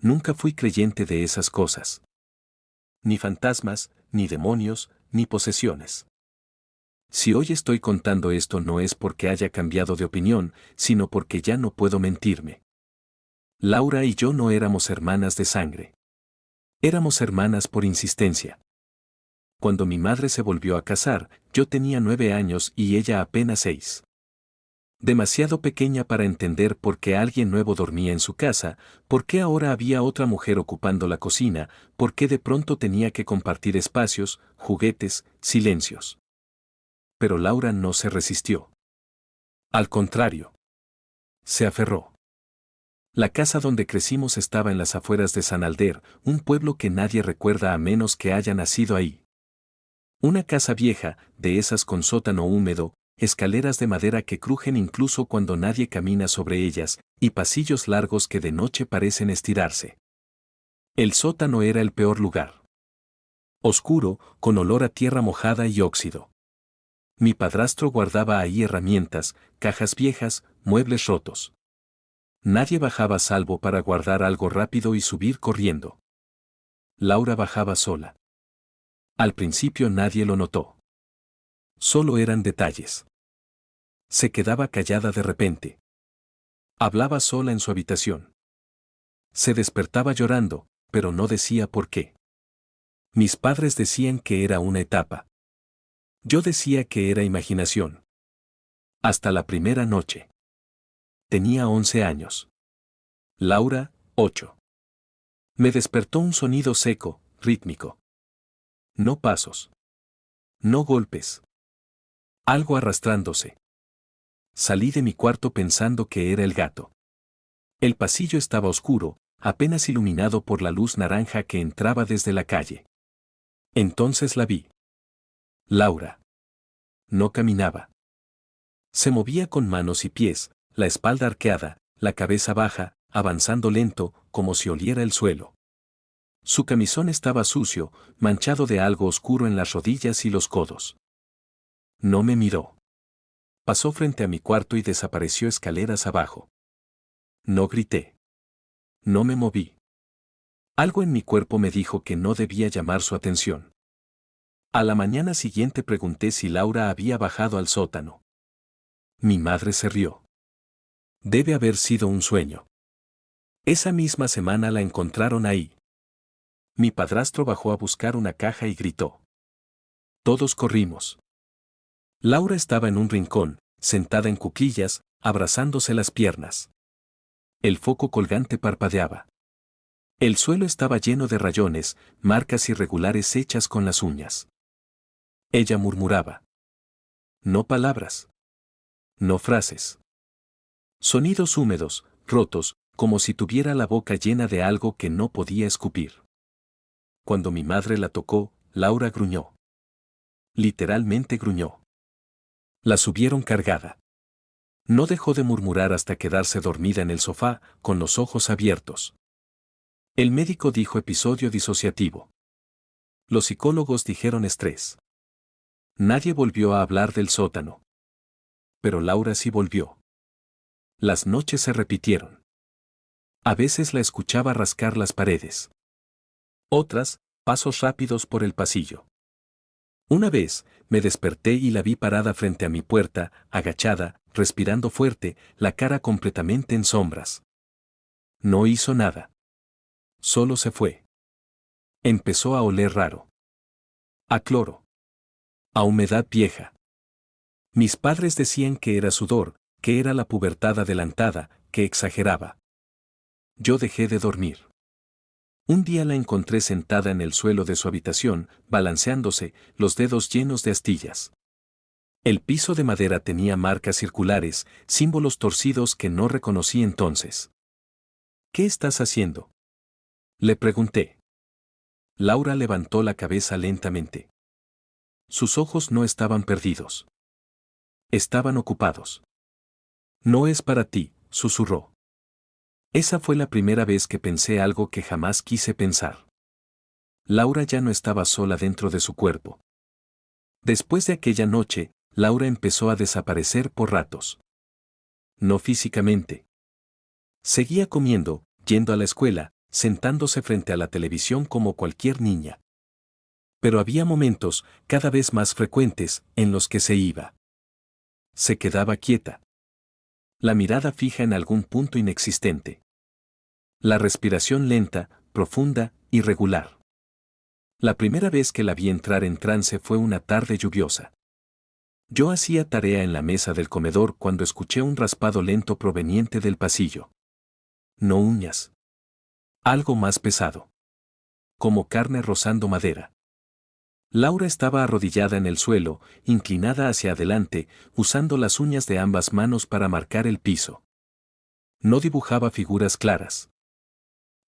Nunca fui creyente de esas cosas. Ni fantasmas, ni demonios, ni posesiones. Si hoy estoy contando esto no es porque haya cambiado de opinión, sino porque ya no puedo mentirme. Laura y yo no éramos hermanas de sangre. Éramos hermanas por insistencia. Cuando mi madre se volvió a casar, yo tenía 9 años y ella apenas 6. Demasiado pequeña para entender por qué alguien nuevo dormía en su casa, por qué ahora había otra mujer ocupando la cocina, por qué de pronto tenía que compartir espacios, juguetes, silencios. Pero Laura no se resistió. Al contrario. Se aferró. La casa donde crecimos estaba en las afueras de San Alder, un pueblo que nadie recuerda a menos que haya nacido ahí. Una casa vieja, de esas con sótano húmedo, escaleras de madera que crujen incluso cuando nadie camina sobre ellas, y pasillos largos que de noche parecen estirarse. El sótano era el peor lugar. Oscuro, con olor a tierra mojada y óxido. Mi padrastro guardaba ahí herramientas, cajas viejas, muebles rotos. Nadie bajaba salvo para guardar algo rápido y subir corriendo. Laura bajaba sola. Al principio nadie lo notó. Solo eran detalles. Se quedaba callada de repente. Hablaba sola en su habitación. Se despertaba llorando, pero no decía por qué. Mis padres decían que era una etapa. Yo decía que era imaginación. Hasta la primera noche. Tenía 11 años. Laura, 8. Me despertó un sonido seco, rítmico. No pasos. No golpes. Algo arrastrándose. Salí de mi cuarto pensando que era el gato. El pasillo estaba oscuro, apenas iluminado por la luz naranja que entraba desde la calle. Entonces la vi. Laura. No caminaba. Se movía con manos y pies, la espalda arqueada, la cabeza baja, avanzando lento, como si oliera el suelo. Su camisón estaba sucio, manchado de algo oscuro en las rodillas y los codos. No me miró. Pasó frente a mi cuarto y desapareció escaleras abajo. No grité. No me moví. Algo en mi cuerpo me dijo que no debía llamar su atención. A la mañana siguiente pregunté si Laura había bajado al sótano. Mi madre se rió. Debe haber sido un sueño. Esa misma semana la encontraron ahí. Mi padrastro bajó a buscar una caja y gritó. Todos corrimos. Laura estaba en un rincón, sentada en cuclillas, abrazándose las piernas. El foco colgante parpadeaba. El suelo estaba lleno de rayones, marcas irregulares hechas con las uñas. Ella murmuraba. No palabras. No frases. Sonidos húmedos, rotos, como si tuviera la boca llena de algo que no podía escupir. Cuando mi madre la tocó, Laura gruñó. Literalmente gruñó. La subieron cargada. No dejó de murmurar hasta quedarse dormida en el sofá, con los ojos abiertos. El médico dijo episodio disociativo. Los psicólogos dijeron estrés. Nadie volvió a hablar del sótano. Pero Laura sí volvió. Las noches se repitieron. A veces la escuchaba rascar las paredes. Otras, pasos rápidos por el pasillo. Una vez, me desperté y la vi parada frente a mi puerta, agachada, respirando fuerte, la cara completamente en sombras. No hizo nada. Solo se fue. Empezó a oler raro. A cloro. A humedad vieja. Mis padres decían que era sudor, que era la pubertad adelantada, que exageraba. Yo dejé de dormir. Un día la encontré sentada en el suelo de su habitación, balanceándose, los dedos llenos de astillas. El piso de madera tenía marcas circulares, símbolos torcidos que no reconocí entonces. ¿Qué estás haciendo?, le pregunté. Laura levantó la cabeza lentamente. Sus ojos no estaban perdidos. Estaban ocupados. No es para ti, susurró. Esa fue la primera vez que pensé algo que jamás quise pensar. Laura ya no estaba sola dentro de su cuerpo. Después de aquella noche, Laura empezó a desaparecer por ratos. No físicamente. Seguía comiendo, yendo a la escuela, sentándose frente a la televisión como cualquier niña. Pero había momentos, cada vez más frecuentes, en los que se iba. Se quedaba quieta. La mirada fija en algún punto inexistente. La respiración lenta, profunda, irregular. La primera vez que la vi entrar en trance fue una tarde lluviosa. Yo hacía tarea en la mesa del comedor cuando escuché un raspado lento proveniente del pasillo. No uñas. Algo más pesado. Como carne rozando madera. Laura estaba arrodillada en el suelo, inclinada hacia adelante, usando las uñas de ambas manos para marcar el piso. No dibujaba figuras claras.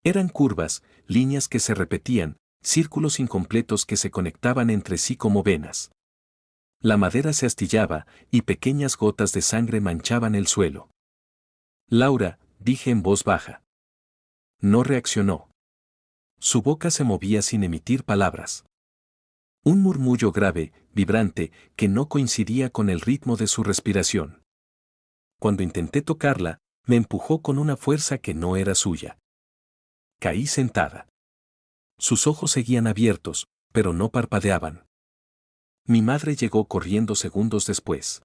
Eran curvas, líneas que se repetían, círculos incompletos que se conectaban entre sí como venas. La madera se astillaba, y pequeñas gotas de sangre manchaban el suelo. Laura, dije en voz baja. No reaccionó. Su boca se movía sin emitir palabras. Un murmullo grave, vibrante, que no coincidía con el ritmo de su respiración. Cuando intenté tocarla, me empujó con una fuerza que no era suya. Caí sentada. Sus ojos seguían abiertos, pero no parpadeaban. Mi madre llegó corriendo segundos después.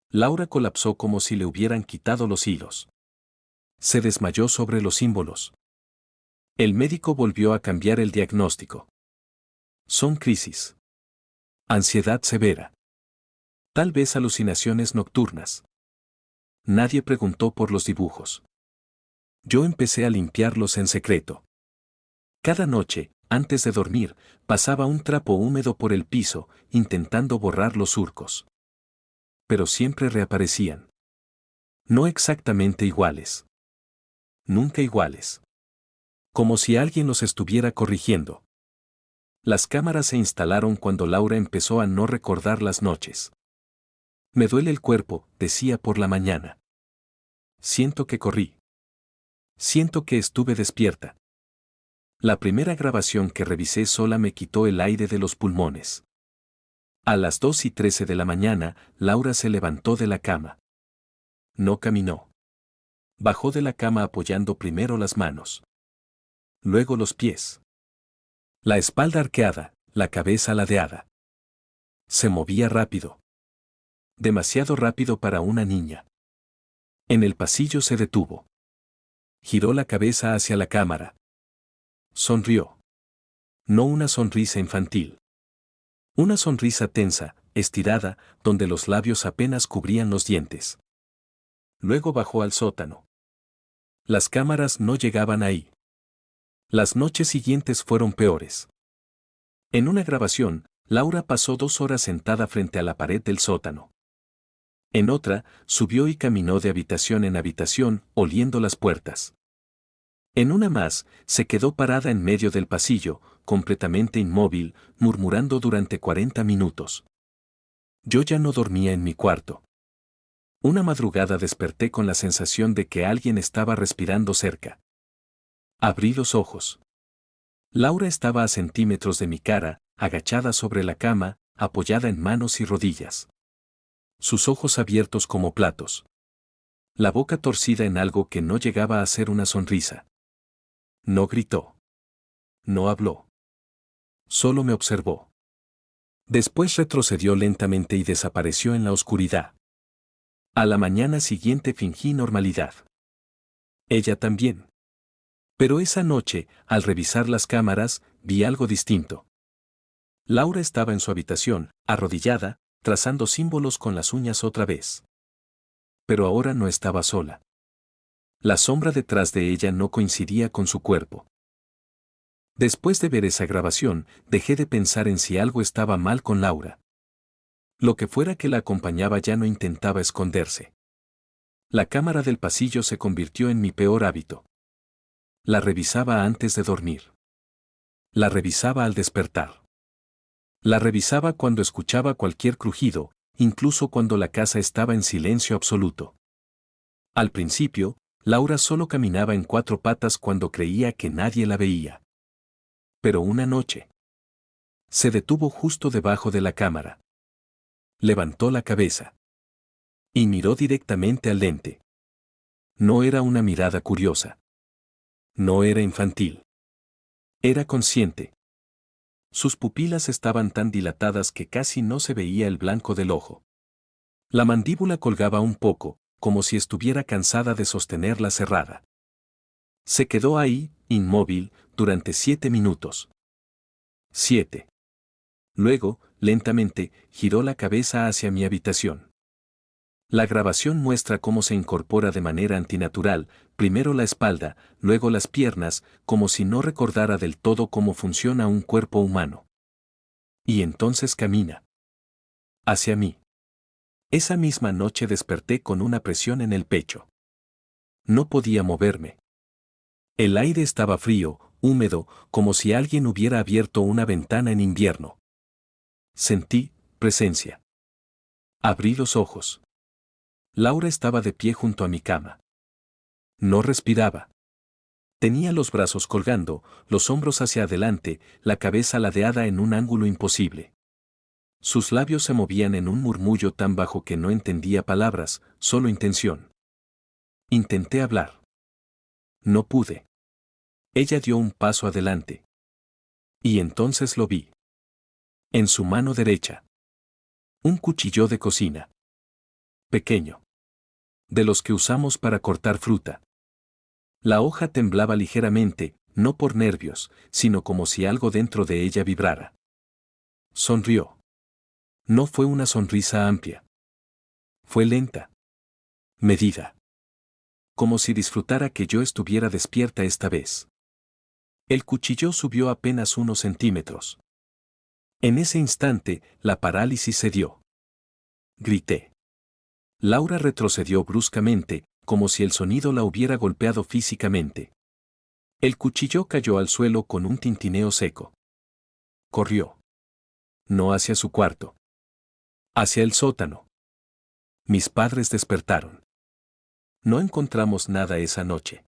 Laura colapsó como si le hubieran quitado los hilos. Se desmayó sobre los símbolos. El médico volvió a cambiar el diagnóstico. Son crisis. Ansiedad severa. Tal vez alucinaciones nocturnas. Nadie preguntó por los dibujos. Yo empecé a limpiarlos en secreto. Cada noche, antes de dormir, pasaba un trapo húmedo por el piso, intentando borrar los surcos. Pero siempre reaparecían. No exactamente iguales. Nunca iguales. Como si alguien los estuviera corrigiendo. Las cámaras se instalaron cuando Laura empezó a no recordar las noches. Me duele el cuerpo, decía por la mañana. Siento que corrí. Siento que estuve despierta. La primera grabación que revisé sola me quitó el aire de los pulmones. A las 2:13 de la mañana, Laura se levantó de la cama. No caminó. Bajó de la cama apoyando primero las manos. Luego los pies. La espalda arqueada, la cabeza ladeada. Se movía rápido. Demasiado rápido para una niña. En el pasillo se detuvo. Giró la cabeza hacia la cámara. Sonrió. No una sonrisa infantil. Una sonrisa tensa, estirada, donde los labios apenas cubrían los dientes. Luego bajó al sótano. Las cámaras no llegaban ahí. Las noches siguientes fueron peores. En una grabación, Laura pasó 2 horas sentada frente a la pared del sótano. En otra, subió y caminó de habitación en habitación, oliendo las puertas. En una más, se quedó parada en medio del pasillo, completamente inmóvil, murmurando durante 40 minutos. Yo ya no dormía en mi cuarto. Una madrugada desperté con la sensación de que alguien estaba respirando cerca. Abrí los ojos. Laura estaba a centímetros de mi cara, agachada sobre la cama, apoyada en manos y rodillas. Sus ojos abiertos como platos. La boca torcida en algo que no llegaba a ser una sonrisa. No gritó. No habló. Solo me observó. Después retrocedió lentamente y desapareció en la oscuridad. A la mañana siguiente fingí normalidad. Ella también. Pero esa noche, al revisar las cámaras, vi algo distinto. Laura estaba en su habitación, arrodillada, trazando símbolos con las uñas otra vez. Pero ahora no estaba sola. La sombra detrás de ella no coincidía con su cuerpo. Después de ver esa grabación, dejé de pensar en si algo estaba mal con Laura. Lo que fuera que la acompañaba ya no intentaba esconderse. La cámara del pasillo se convirtió en mi peor hábito. La revisaba antes de dormir. La revisaba al despertar. La revisaba cuando escuchaba cualquier crujido, incluso cuando la casa estaba en silencio absoluto. Al principio, Laura solo caminaba en 4 patas cuando creía que nadie la veía. Pero una noche, se detuvo justo debajo de la cámara. Levantó la cabeza. Y miró directamente al lente. No era una mirada curiosa. No era infantil. Era consciente. Sus pupilas estaban tan dilatadas que casi no se veía el blanco del ojo. La mandíbula colgaba un poco, como si estuviera cansada de sostenerla cerrada. Se quedó ahí, inmóvil, durante 7 minutos. 7. Luego, lentamente, giró la cabeza hacia mi habitación. La grabación muestra cómo se incorpora de manera antinatural, primero la espalda, luego las piernas, como si no recordara del todo cómo funciona un cuerpo humano. Y entonces camina. Hacia mí. Esa misma noche desperté con una presión en el pecho. No podía moverme. El aire estaba frío, húmedo, como si alguien hubiera abierto una ventana en invierno. Sentí presencia. Abrí los ojos. Laura estaba de pie junto a mi cama. No respiraba. Tenía los brazos colgando, los hombros hacia adelante, la cabeza ladeada en un ángulo imposible. Sus labios se movían en un murmullo tan bajo que no entendía palabras, solo intención. Intenté hablar. No pude. Ella dio un paso adelante. Y entonces lo vi. En su mano derecha. Un cuchillo de cocina. Pequeño. De los que usamos para cortar fruta. La hoja temblaba ligeramente, no por nervios, sino como si algo dentro de ella vibrara. Sonrió. No fue una sonrisa amplia. Fue lenta. Medida. Como si disfrutara que yo estuviera despierta esta vez. El cuchillo subió apenas unos centímetros. En ese instante, la parálisis se dio. Grité. Laura retrocedió bruscamente, como si el sonido la hubiera golpeado físicamente. El cuchillo cayó al suelo con un tintineo seco. Corrió. No hacia su cuarto. Hacia el sótano. Mis padres despertaron. No encontramos nada esa noche.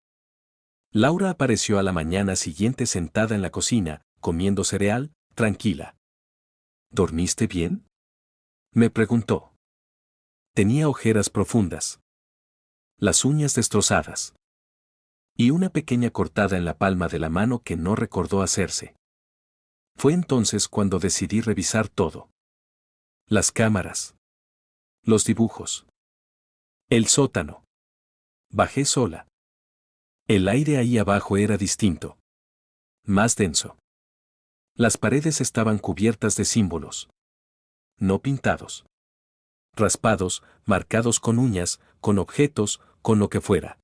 Laura apareció a la mañana siguiente sentada en la cocina, comiendo cereal, tranquila. ¿Dormiste bien?, me preguntó. Tenía ojeras profundas. Las uñas destrozadas. Y una pequeña cortada en la palma de la mano que no recordó hacerse. Fue entonces cuando decidí revisar todo. Las cámaras. Los dibujos. El sótano. Bajé sola. El aire ahí abajo era distinto. Más denso. Las paredes estaban cubiertas de símbolos. No pintados. Raspados, marcados con uñas, con objetos, con lo que fuera.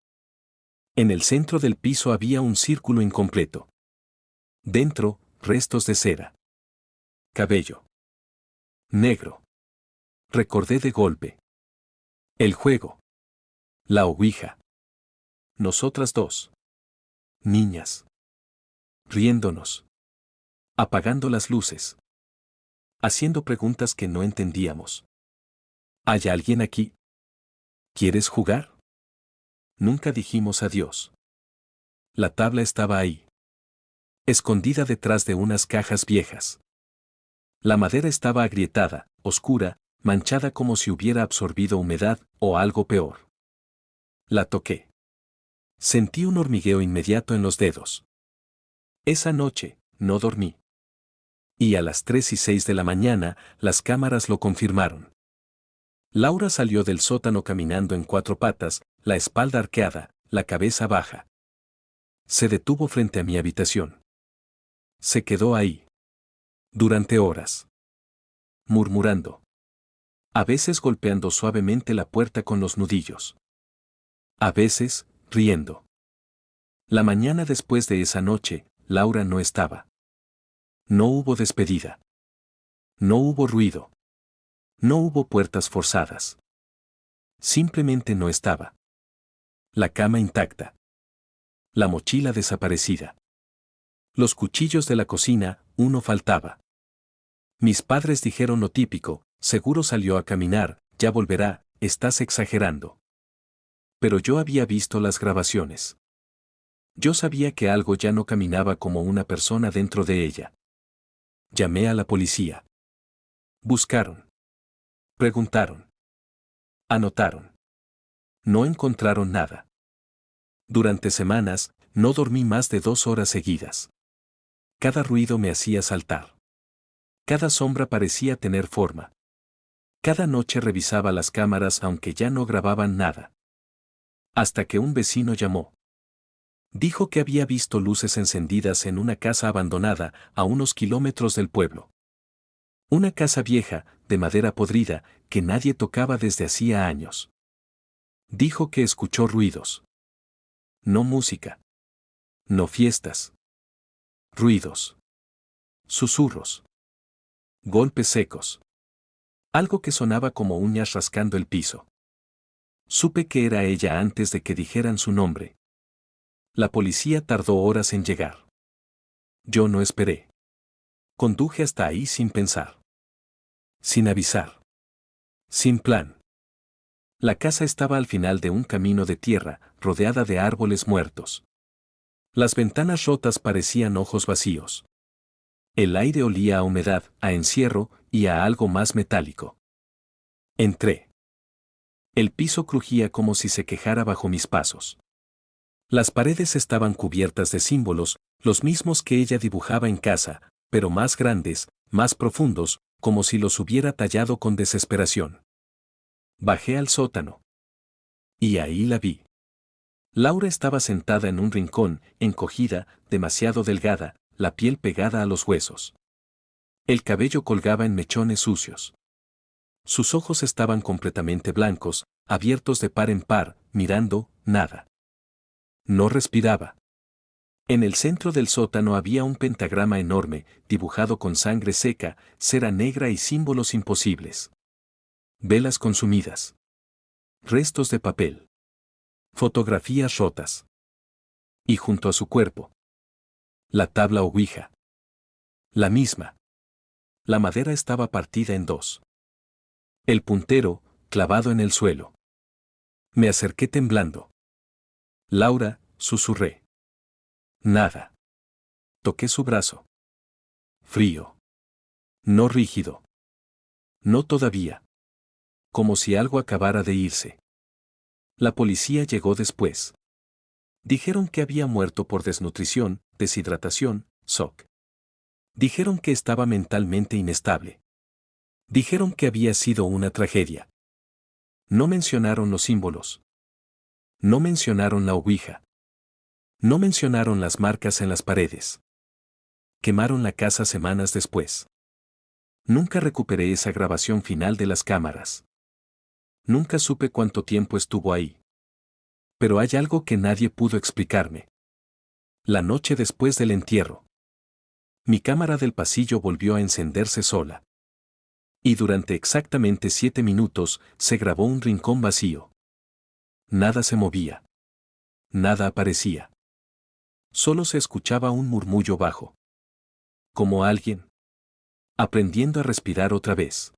En el centro del piso había un círculo incompleto. Dentro, restos de cera. Cabello. Negro. Recordé de golpe. El juego. La ouija. Nosotras dos. Niñas. Riéndonos. Apagando las luces. Haciendo preguntas que no entendíamos. ¿Hay alguien aquí? ¿Quieres jugar? Nunca dijimos adiós. La tabla estaba ahí. Escondida detrás de unas cajas viejas. La madera estaba agrietada, oscura, manchada como si hubiera absorbido humedad o algo peor. La toqué. Sentí un hormigueo inmediato en los dedos. Esa noche, no dormí. Y a las 3:06 de la mañana, las cámaras lo confirmaron. Laura salió del sótano caminando en 4 patas, la espalda arqueada, la cabeza baja. Se detuvo frente a mi habitación. Se quedó ahí. Durante horas. Murmurando. A veces golpeando suavemente la puerta con los nudillos. A veces, riendo. La mañana después de esa noche, Laura no estaba. No hubo despedida. No hubo ruido. No hubo puertas forzadas. Simplemente no estaba. La cama intacta. La mochila desaparecida. Los cuchillos de la cocina, uno faltaba. Mis padres dijeron lo típico: seguro salió a caminar, ya volverá, estás exagerando. Pero yo había visto las grabaciones. Yo sabía que algo ya no caminaba como una persona dentro de ella. Llamé a la policía. Buscaron. Preguntaron. Anotaron. No encontraron nada. Durante semanas, No dormí más de 2 horas seguidas. Cada ruido me hacía saltar. Cada sombra parecía tener forma. Cada noche revisaba las cámaras aunque ya no grababan nada. Hasta que un vecino llamó. Dijo que había visto luces encendidas en una casa abandonada a unos kilómetros del pueblo. Una casa vieja, de madera podrida, que nadie tocaba desde hacía años. Dijo que escuchó ruidos. No música. No fiestas. Ruidos. Susurros. Golpes secos. Algo que sonaba como uñas rascando el piso. Supe que era ella antes de que dijeran su nombre. La policía tardó horas en llegar. Yo no esperé. Conduje hasta ahí sin pensar. Sin avisar. Sin plan. La casa estaba al final de un camino de tierra, rodeada de árboles muertos. Las ventanas rotas parecían ojos vacíos. El aire olía a humedad, a encierro y a algo más metálico. Entré. El piso crujía como si se quejara bajo mis pasos. Las paredes estaban cubiertas de símbolos, los mismos que ella dibujaba en casa, pero más grandes, más profundos, como si los hubiera tallado con desesperación. Bajé al sótano. Y ahí la vi. Laura estaba sentada en un rincón, encogida, demasiado delgada, la piel pegada a los huesos. El cabello colgaba en mechones sucios. Sus ojos estaban completamente blancos, abiertos de par en par, mirando, nada. No respiraba. En el centro del sótano había un pentagrama enorme, dibujado con sangre seca, cera negra y símbolos imposibles. Velas consumidas. Restos de papel. Fotografías rotas. Y junto a su cuerpo. La tabla ouija. La misma. La madera estaba partida en dos. El puntero, clavado en el suelo. Me acerqué temblando. Laura, susurré. Nada. Toqué su brazo. Frío. No rígido. No todavía. Como si algo acabara de irse. La policía llegó después. Dijeron que había muerto por desnutrición, deshidratación, shock. Dijeron que estaba mentalmente inestable. Dijeron que había sido una tragedia. No mencionaron los símbolos. No mencionaron la ouija. No mencionaron las marcas en las paredes. Quemaron la casa semanas después. Nunca recuperé esa grabación final de las cámaras. Nunca supe cuánto tiempo estuvo ahí. Pero hay algo que nadie pudo explicarme. La noche después del entierro. Mi cámara del pasillo volvió a encenderse sola. Y durante exactamente 7 minutos se grabó un rincón vacío. Nada se movía. Nada aparecía. Solo se escuchaba un murmullo bajo. Como alguien aprendiendo a respirar otra vez.